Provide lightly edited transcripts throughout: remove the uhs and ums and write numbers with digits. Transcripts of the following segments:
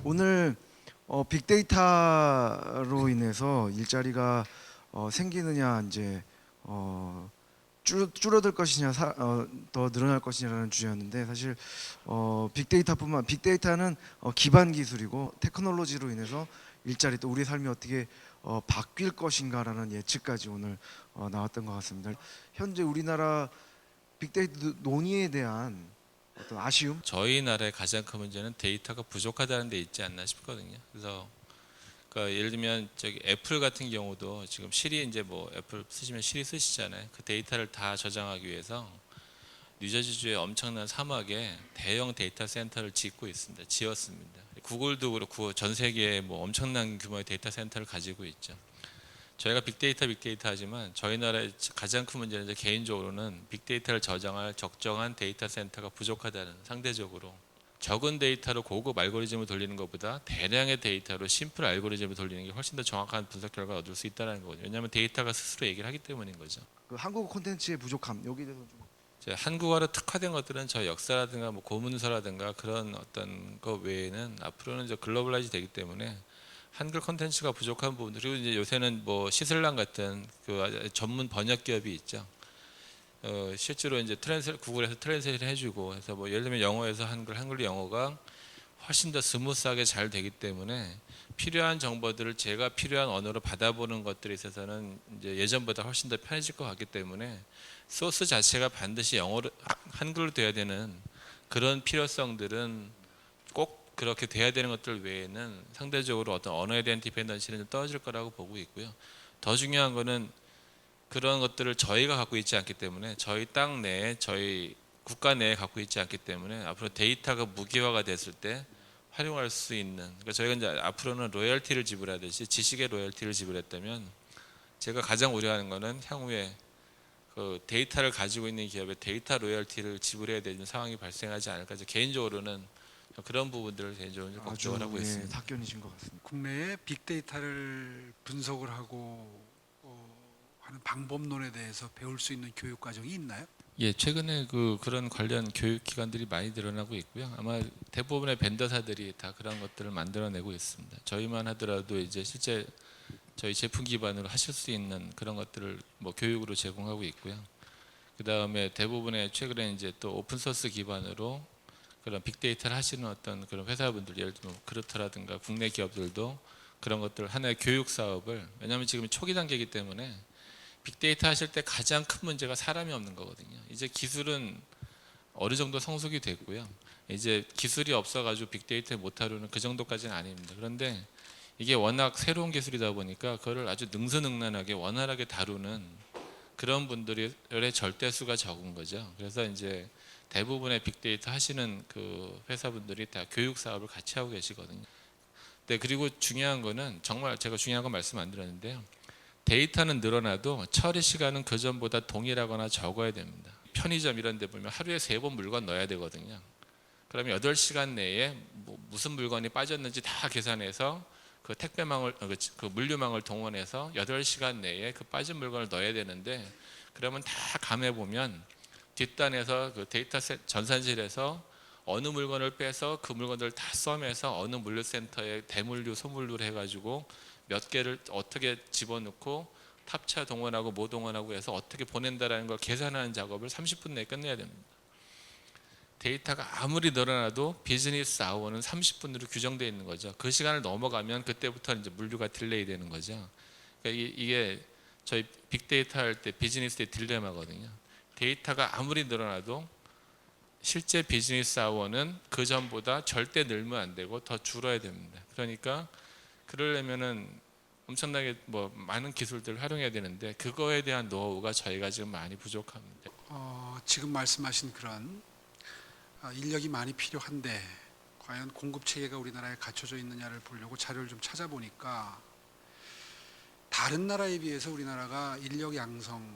오늘 빅데이터로 인해서 일자리가 생기느냐 이제 줄어들 것이냐 더 늘어날 것이냐라는 주제였는데 사실 빅데이터는 기반 기술이고 테크놀로지로 인해서 일자리 또 우리 삶이 어떻게 바뀔 것인가라는 예측까지 오늘 나왔던 것 같습니다. 현재 우리나라 빅데이터 논의에 대한 어떤 아쉬움? 저희 나라의 가장 큰 문제는 데이터가 부족하다는 데 있지 않나 싶거든요. 그래서 그러니까 예를 들면 저기 애플 같은 경우도 지금 시리 이제 뭐 애플 쓰시면 시리 쓰시잖아요. 그 데이터를 다 저장하기 위해서 뉴저지주의 엄청난 사막에 대형 데이터 센터를 지었습니다. 구글도 그렇고 전 세계에 뭐 엄청난 규모의 데이터 센터를 가지고 있죠. 저희가 빅데이터 하지만 저희 나라의 가장 큰 문제는 이제 개인적으로는 빅데이터를 저장할 적정한 데이터 센터가 부족하다는, 상대적으로 적은 데이터로 고급 알고리즘을 돌리는 것보다 대량의 데이터로 심플 알고리즘을 돌리는 게 훨씬 더 정확한 분석 결과를 얻을 수 있다는 거거든요. 왜냐하면 데이터가 스스로 얘기를 하기 때문인 거죠. 그 한국 콘텐츠의 부족함 여기에 대해서 좀 한국어로 특화된 것들은 저 역사라든가 뭐 고문서라든가 그런 어떤 것 외에는 앞으로는 이제 글로벌라이즈 되기 때문에 한글 콘텐츠가 부족한 부분들, 그리고 이제 요새는 뭐 시슬랑 같은 그 전문 번역 기업이 있죠. 실제로 이제 구글에서 트랜스레이트 해주고 해서 뭐 예를 들면 영어에서 한글로 영어가 훨씬 더 스무스하게 잘 되기 때문에 필요한 정보들을 제가 필요한 언어로 받아보는 것들에 있어서는 이제 예전보다 훨씬 더 편해질 것 같기 때문에 소스 자체가 반드시 영어로 한글로 돼야 되는 그런 필요성들은 꼭 그렇게 돼야 되는 것들 외에는 상대적으로 어떤 언어에 대한 디펜던시는 좀 떨어질 거라고 보고 있고요. 더 중요한 거는 그런 것들을 저희가 갖고 있지 않기 때문에, 저희 땅 내에, 저희 국가 내에 갖고 있지 않기 때문에 앞으로 데이터가 무기화가 됐을 때 활용할 수 있는, 그러니까 저희가 이제 앞으로는 로열티를 지불하듯이 지식의 로열티를 지불했다면, 제가 가장 우려하는 거는 향후에 그 데이터를 가지고 있는 기업의 데이터 로열티를 지불해야 되는 상황이 발생하지 않을까. 개인적으로는 그런 부분들을 개인적으로 좀 걱정을 하고 있습니다. 탁견이신 것 같습니다. 국내에 빅데이터를 분석을 하고 하는 방법론에 대해서 배울 수 있는 교육 과정이 있나요? 예, 최근에 그런 관련 교육 기관들이 많이 늘어나고 있고요. 아마 대부분의 벤더사들이 다 그런 것들을 만들어내고 있습니다. 저희만 하더라도 이제 실제 저희 제품 기반으로 하실 수 있는 그런 것들을 뭐 교육으로 제공하고 있고요. 그 다음에 대부분의 최근에 이제 또 오픈 소스 기반으로 그런 빅데이터를 하시는 어떤 그런 회사분들, 예를 들면 그루터라든가 국내 기업들도 그런 것들 하나의 교육 사업을, 왜냐하면 지금 초기 단계이기 때문에 빅데이터 하실 때 가장 큰 문제가 사람이 없는 거거든요. 이제 기술은 어느 정도 성숙이 됐고요. 이제 기술이 없어가지고 빅데이터 못하려는 그 정도까지는 아닙니다. 그런데 이게 워낙 새로운 기술이다 보니까 그거를 아주 능수능란하게 원활하게 다루는 그런 분들의 절대수가 적은 거죠. 그래서 이제 대부분의 빅데이터 하시는 그 회사분들이 다 교육 사업을 같이 하고 계시거든요. 네, 그리고 중요한 거는, 정말 제가 중요한 건 말씀 안 드렸는데요. 데이터는 늘어나도 처리 시간은 그전보다 동일하거나 적어야 됩니다. 편의점 이런 데 보면 하루에 3번 물건 넣어야 되거든요. 그러면 8시간 내에 무슨 물건이 빠졌는지 다 계산해서 그 택배망을, 그 물류망을 동원해서 8시간 내에 그 빠진 물건을 넣어야 되는데, 그러면 다 감해 보면 뒷단에서 그 데이터셋 전산실에서 어느 물건을 빼서 그 물건들을 다 썸해서 어느 물류센터에 대물류, 소물류를 해가지고 몇 개를 어떻게 집어넣고 탑차 동원하고 뭐 동원하고 해서 어떻게 보낸다라는 걸 계산하는 작업을 30분 내에 끝내야 됩니다. 데이터가 아무리 늘어나도 비즈니스 아워는 30분으로 규정되어 있는 거죠. 그 시간을 넘어가면 그때부터 이제 물류가 딜레이 되는 거죠. 그러니까 이게 저희 빅데이터 할 때 비즈니스의 딜레마거든요. 데이터가 아무리 늘어나도 실제 비즈니스 아워는 그 전보다 절대 늘면 안 되고 더 줄어야 됩니다. 그러니까 그러려면은 엄청나게 뭐 많은 기술들을 활용해야 되는데, 그거에 대한 노하우가 저희가 지금 많이 부족합니다. 지금 말씀하신 그런 인력이 많이 필요한데 과연 공급 체계가 우리나라에 갖춰져 있느냐를 보려고 자료를 좀 찾아보니까 다른 나라에 비해서 우리나라가 인력 양성하는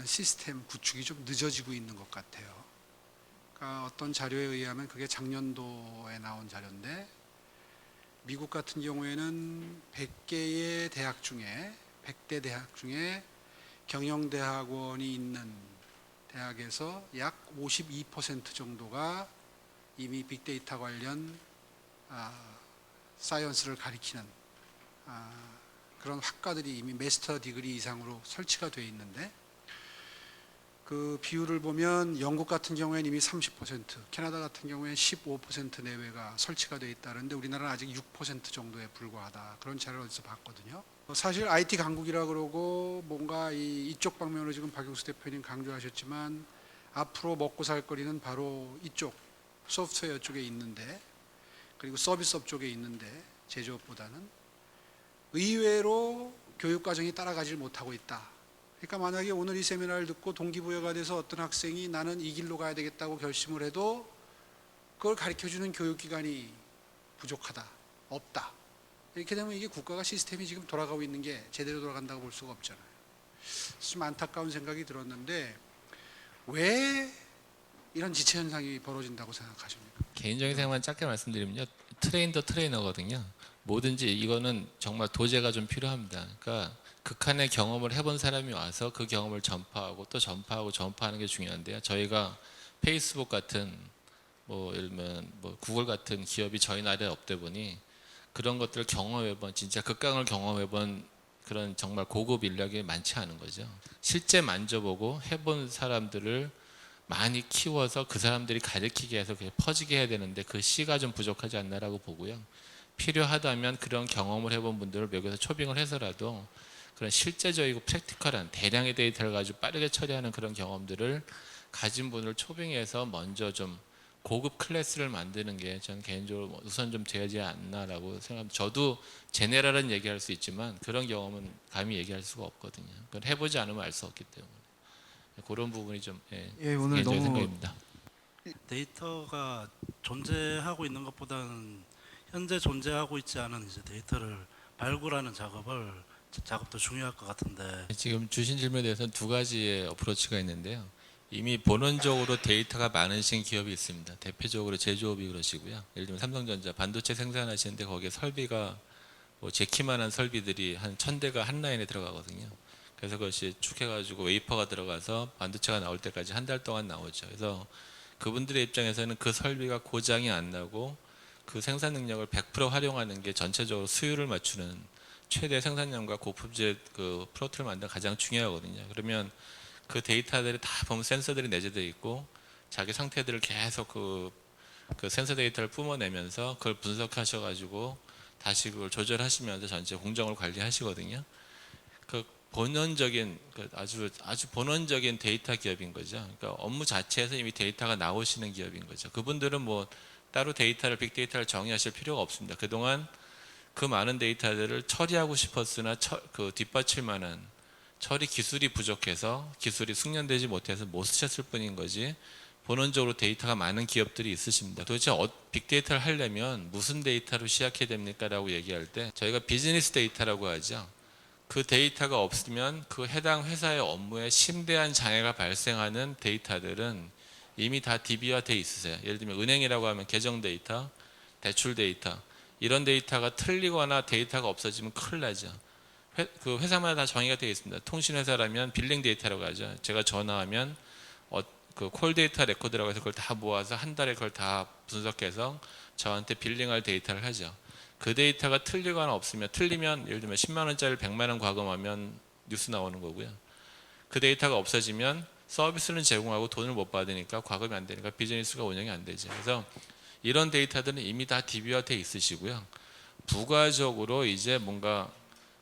시스템 구축이 좀 늦어지고 있는 것 같아요. 그러니까 어떤 자료에 의하면 그게 작년도에 나온 자료인데, 미국 같은 경우에는 100대 대학 중에 경영대학원이 있는 대학에서 약 52% 정도가 이미 빅데이터 관련 사이언스를 가리키는 그런 학과들이 이미 마스터 디그리 이상으로 설치가 되어 있는데, 그 비율을 보면 영국 같은 경우에는 이미 30%, 캐나다 같은 경우에는 15% 내외가 설치가 되어 있다는데 우리나라는 아직 6% 정도에 불과하다, 그런 차를 어디서 봤거든요. 사실 IT 강국이라 그러고 뭔가 이쪽 방면으로 지금 박용수 대표님 강조하셨지만 앞으로 먹고 살 거리는 바로 이쪽 소프트웨어 쪽에 있는데, 그리고 서비스업 쪽에 있는데, 제조업보다는 의외로 교육과정이 따라가질 못하고 있다. 그러니까 만약에 오늘 이 세미나를 듣고 동기부여가 돼서 어떤 학생이 나는 이 길로 가야 되겠다고 결심을 해도 그걸 가르쳐주는 교육기관이 부족하다, 없다. 이렇게 되면 이게 국가가 시스템이 지금 돌아가고 있는 게 제대로 돌아간다고 볼 수가 없잖아요. 좀 안타까운 생각이 들었는데, 왜 이런 지체 현상이 벌어진다고 생각하십니까? 개인적인 생각만 짧게 말씀드리면요, 트레인 더 트레이너거든요. 뭐든지 이거는 정말 도제가 좀 필요합니다. 그러니까 극한의 경험을 해본 사람이 와서 그 경험을 전파하고 또 전파하는 게 중요한데요. 저희가 페이스북 같은 뭐 예를 들면 뭐 구글 같은 기업이 저희 나라에 없다 보니 그런 것들을 경험해본, 진짜 극강을 경험해본 그런 정말 고급 인력이 많지 않은 거죠. 실제 만져보고 해본 사람들을 많이 키워서 그 사람들이 가르치게 해서 그게 퍼지게 해야 되는데 그 씨가 좀 부족하지 않나라고 보고요. 필요하다면 그런 경험을 해본 분들을 여기서 초빙을 해서라도 그런 실제적이고 프랙티컬한 대량의 데이터를 가지고 빠르게 처리하는 그런 경험들을 가진 분을 초빙해서 먼저 좀 고급 클래스를 만드는 게 저는 개인적으로 우선 좀 되지 않나라고 생각합니다. 저도 제네럴은 얘기할 수 있지만 그런 경험은 감히 얘기할 수가 없거든요. 그건 해보지 않으면 알 수 없기 때문에 그런 부분이 좀 오늘 개인적인 너무 생각입니다. 데이터가 존재하고 있는 것보다는 현재 존재하고 있지 않은 이제 데이터를 발굴하는 작업도 중요할 것 같은데, 지금 주신 질문에 대해서는 두 가지의 어프로치가 있는데요. 이미 본원적으로 데이터가 많으신 기업이 있습니다. 대표적으로 제조업이 그러시고요. 예를 들면 삼성전자 반도체 생산하시는데 거기에 설비가 뭐 제키만한 설비들이 한 1000대가 한 라인에 들어가거든요. 그래서 그것이 쭉 해가지고 웨이퍼가 들어가서 반도체가 나올 때까지 한 달 동안 나오죠. 그래서 그분들의 입장에서는 그 설비가 고장이 안 나고 그 생산 능력을 100% 활용하는 게 전체적으로 수율을 맞추는 최대 생산량과 고품질 그 프로트를 만드는 가장 중요하거든요. 그러면 그 데이터들이 다 보면 센서들이 내재되어 있고 자기 상태들을 계속 그 센서 데이터를 뿜어내면서 그걸 분석하셔가지고 다시 그걸 조절하시면서 전체 공정을 관리하시거든요. 그 본원적인 아주 본원적인 데이터 기업인 거죠. 그러니까 업무 자체에서 이미 데이터가 나오시는 기업인 거죠. 그분들은 뭐 따로 빅데이터를 정의하실 필요가 없습니다. 그동안 그 많은 데이터들을 처리하고 싶었으나 그 뒷받칠 만한 처리 기술이 부족해서 기술이 숙련되지 못해서 못 쓰셨을 뿐인 거지, 본원적으로 데이터가 많은 기업들이 있으십니다. 도대체 빅데이터를 하려면 무슨 데이터로 시작해야 됩니까? 라고 얘기할 때 저희가 비즈니스 데이터라고 하죠. 그 데이터가 없으면 그 해당 회사의 업무에 심대한 장애가 발생하는 데이터들은 이미 다 DB화되어 있으세요. 예를 들면 은행이라고 하면 계정 데이터, 대출 데이터, 이런 데이터가 틀리거나 데이터가 없어지면 큰일 나죠. 그 회사마다 다 정의가 되어 있습니다. 통신회사라면 빌링 데이터라고 하죠. 제가 전화하면 그 콜 데이터 레코드라고 해서 그걸 다 모아서 한 달에 그걸 다 분석해서 저한테 빌링할 데이터를 하죠. 그 데이터가 틀리거나 없으면, 틀리면 예를 들면 10만 원짜리를 100만 원 과금하면 뉴스 나오는 거고요. 그 데이터가 없어지면 서비스는 제공하고 돈을 못 받으니까 과금이 안 되니까 비즈니스가 운영이 안 되죠. 그래서 이런 데이터들은 이미 다 DB화되어 있으시고요. 부가적으로 이제 뭔가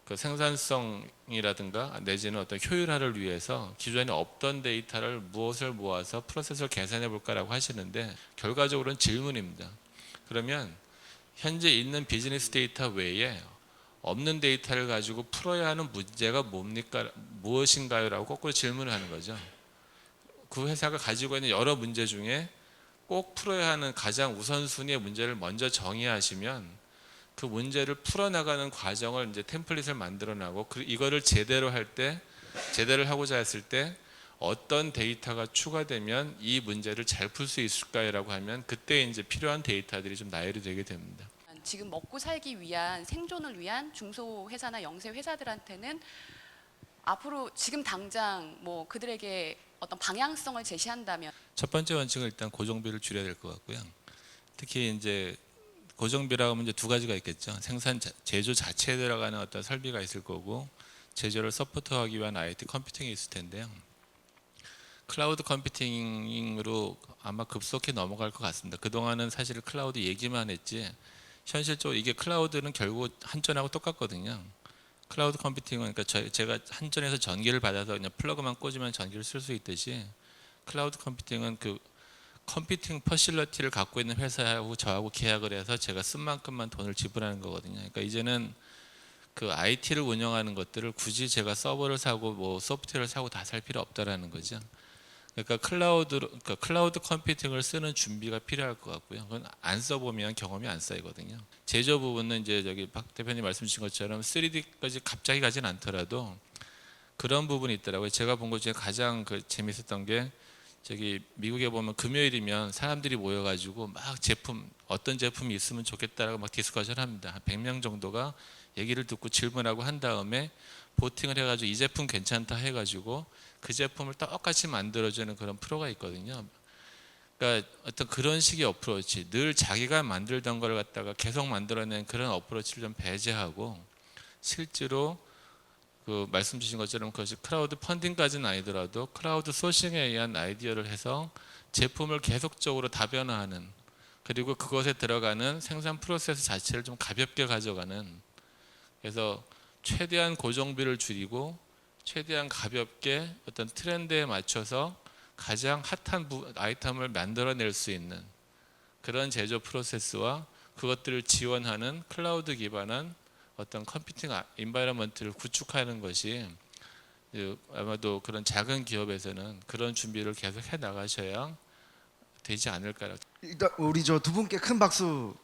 그 생산성이라든가 내지는 어떤 효율화를 위해서 기존에 없던 데이터를 무엇을 모아서 프로세스를 계산해 볼까라고 하시는데, 결과적으로는 질문입니다. 그러면 현재 있는 비즈니스 데이터 외에 없는 데이터를 가지고 풀어야 하는 문제가 뭡니까? 무엇인가요? 라고 거꾸로 질문을 하는 거죠. 그 회사가 가지고 있는 여러 문제 중에 꼭 풀어야 하는 가장 우선순위의 문제를 먼저 정의하시면 그 문제를 풀어나가는 과정을 이제 템플릿을 만들어나고, 이거를 제대로 하고자 했을 때 어떤 데이터가 추가되면 이 문제를 잘 풀 수 있을까요라고 하면 그때 이제 필요한 데이터들이 좀 나열이 되게 됩니다. 지금 먹고 살기 위한, 생존을 위한 중소회사나 영세회사들한테는 앞으로 지금 당장 뭐 그들에게 어떤 방향성을 제시한다면, 첫 번째 원칙은 일단 고정비를 줄여야 될 것 같고요. 특히 이제 고정비라고 하면 이제 두 가지가 있겠죠. 제조 자체에 들어가는 어떤 설비가 있을 거고 제조를 서포트하기 위한 IT 컴퓨팅이 있을 텐데요. 클라우드 컴퓨팅으로 아마 급속히 넘어갈 것 같습니다. 그동안은 사실 클라우드 얘기만 했지 현실적으로 이게 클라우드는 결국 한전하고 똑같거든요. 클라우드 컴퓨팅은 그러니까 제가 한전에서 전기를 받아서 그냥 플러그만 꽂으면 전기를 쓸 수 있듯이 클라우드 컴퓨팅은 그 컴퓨팅 퍼실러티를 갖고 있는 회사하고 저하고 계약을 해서 제가 쓴 만큼만 돈을 지불하는 거거든요. 그러니까 이제는 그 IT를 운영하는 것들을 굳이 제가 서버를 사고 뭐 소프트웨어를 사고 다 살 필요 없다라는 거죠. 그러니까 클라우드 컴퓨팅을 쓰는 준비가 필요할 것 같고요. 그건 안 써보면 경험이 안 쌓이거든요. 제조 부분은 이제 저기 박 대표님 말씀 주신 것처럼 3D까지 갑자기 가진 않더라도 그런 부분이 있더라고요. 제가 본 것 중에 가장 재밌었던 게 저기 미국에 보면 금요일이면 사람들이 모여가지고 막 어떤 제품이 있으면 좋겠다라고 막 디스커션 합니다. 한 100명 정도가 얘기를 듣고 질문하고 한 다음에 보팅을 해가지고 이 제품 괜찮다 해가지고 그 제품을 똑같이 만들어주는 그런 프로가 있거든요. 그러니까 어떤 그런 식의 어프로치, 늘 자기가 만들던 걸 갖다가 계속 만들어낸 그런 어프로치를 좀 배제하고 실제로 그 말씀 주신 것처럼 그것이 클라우드 펀딩까지는 아니더라도 클라우드 소싱에 의한 아이디어를 해서 제품을 계속적으로 다변화하는 그리고 그것에 들어가는 생산 프로세스 자체를 좀 가볍게 가져가는 그래서 최대한 고정비를 줄이고 최대한 가볍게 어떤 트렌드에 맞춰서 가장 핫한 아이템을 만들어낼 수 있는 그런 제조 프로세스와 그것들을 지원하는 클라우드 기반한 어떤 컴퓨팅 인바이러먼트를 구축하는 것이 아마도 그런 작은 기업에서는 그런 준비를 계속 해 나가셔야 되지 않을까라고. 일단 우리 저 두 분께 큰 박수